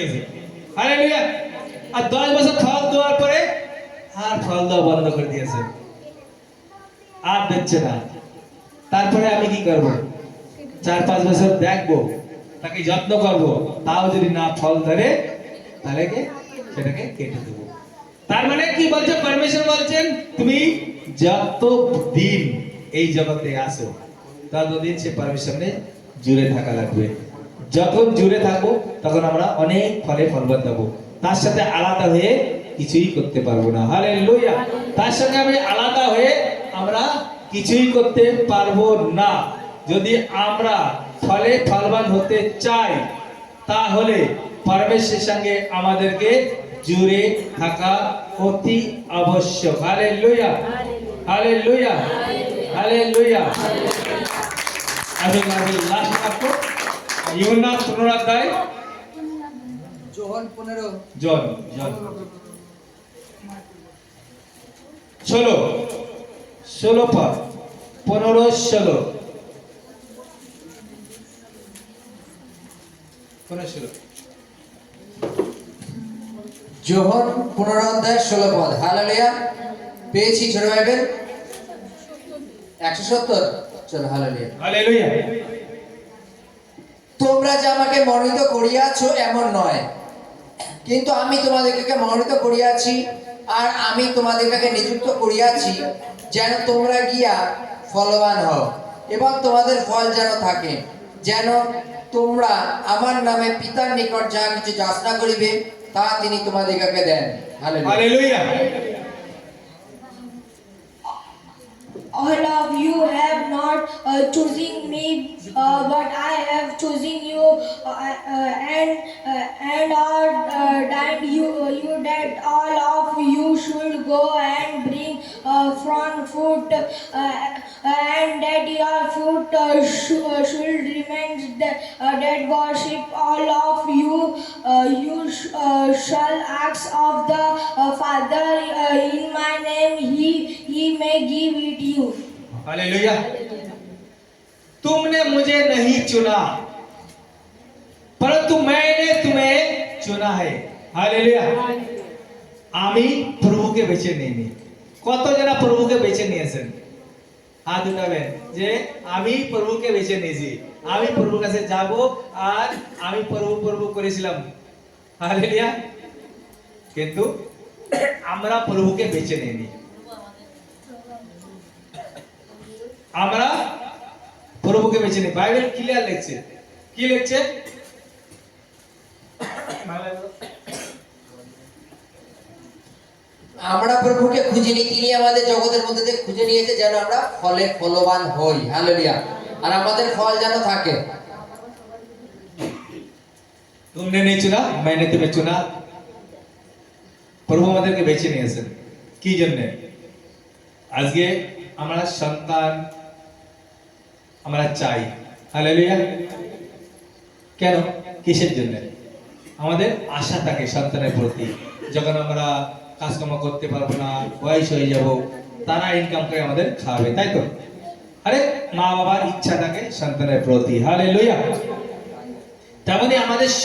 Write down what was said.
আছে হালেলুয়া। আর 10 বছর ফল দেওয়ার পরে আর ফল দেওয়া বন্ধ করে দিয়েছে, আর দিচ্ছে না। তারপরে আমি কি করব? 4-5 বছর দেখবো, তাকে যত্ন করব, তাও যদি না ফল ধরে তাহলে সেটাকে কেটে দেবো। তার মানে কি বলছে পরমেশ্বর? বলছেন তুমি যত দিন এই জগতে আসো ততদিন সে পরমেশ্বরে জুড়ে থাকা লাগবে। যখন জুড়ে থাকবো তখন আমরা অনেক ফলে ফলবান দেবো। তার সাথে আলাদা হয়ে কিছুই করতে পারবো না। হালেলুয়া। তার সঙ্গে আমি আলাদা হয়ে আমরা কিছুই করতে পারবো না। যদি আমরা ফলে ফলবান হতে চাই তাহলে পরমেশ্বরের সঙ্গে আমাদেরকে জুড়ে থাকা অতি আবশ্যক। Hallelujah, hallelujah, hallelujah. আমি লাস্ট রাখবো ইউহানা 15 অধ্যায়, যোহন 15 জন 16 পদ 15-16 15-16। যোহন 15 অধ্যায় 16 পদ। হালেলুয়া। পেয়েছি ছোট বাইবেল 170। চলো হালেলুয়া। হালেলুয়া। তোমরা যে আমাকে মনোনীত করিয়াছ এমন নয়, কিন্তু আমি তোমাদেরকে মনোনীত করিয়াছি, আর আমি তোমাদেরকে নিযুক্ত করিয়াছি যেন তোমরা গিয়া ফলবান হও এবং তোমাদের ফল যেন থাকে, যেন তোমরা আমার নামে পিতার নিকট যাহা কিছু যাচনা করিবে তা তিনি তোমাদেরকে দেন। Hallelujah. Hallelujah. All of you have not chosen me, but I have chosen you, and are that you that all of you should go and bring from fruit, and that your fruit should remain, that worship all of you. Shall ask of the Father in my name, he may give it you. Hallelujah. तुमने मुझे नहीं चुना परंतु मैंने तुम्हें चुना है। Hallelujah. আমি প্রভুকে বেছে নিইনি। কত জন প্রভুকে বেছে নিয়েছেন? হাত উঠাবেন যে আমি প্রভুকে বেছে নিয়েছি, আমি প্রভুর কাছে যাব, আর আমি প্রভু করেছিলাম। হালেলুয়া। কিন্তু আমরা প্রভুকে বেছে নিইনি। আমরা প্রভুকে বেছে নিই। বাইবেল ক্লিয়ার লিখছে। কি লিখছে? আমরা প্রভুকে খুঁজিনি, তিনি আমাদের জগতের মধ্যে থেকে খুঁজে নিয়েছে যেন আমরা ফলে ফলবান হই। হালেলুয়া। আর আমাদের ফল যেন থাকে। तुमने नहीं चुना, मैंने तुम्हें चुना। প্রভু আমাদেরকে বেছে নিয়েছেন কি জন্য? আজকে আমরা সন্তান আমরা চাই। হালেলুয়া। কেন? কিসের জন্য? আমাদের আশা থাকে সন্তানের প্রতি। যখন আমরা কাজকর্ম করতে পারবো না, বয়স হয়ে যাব, তারা ইনকাম করে আমাদের খাওয়াবে, তাই তো? আরে মা বাবার ইচ্ছা থাকে সন্তানের প্রতি। হালেলুয়া। তেমনি আমাদের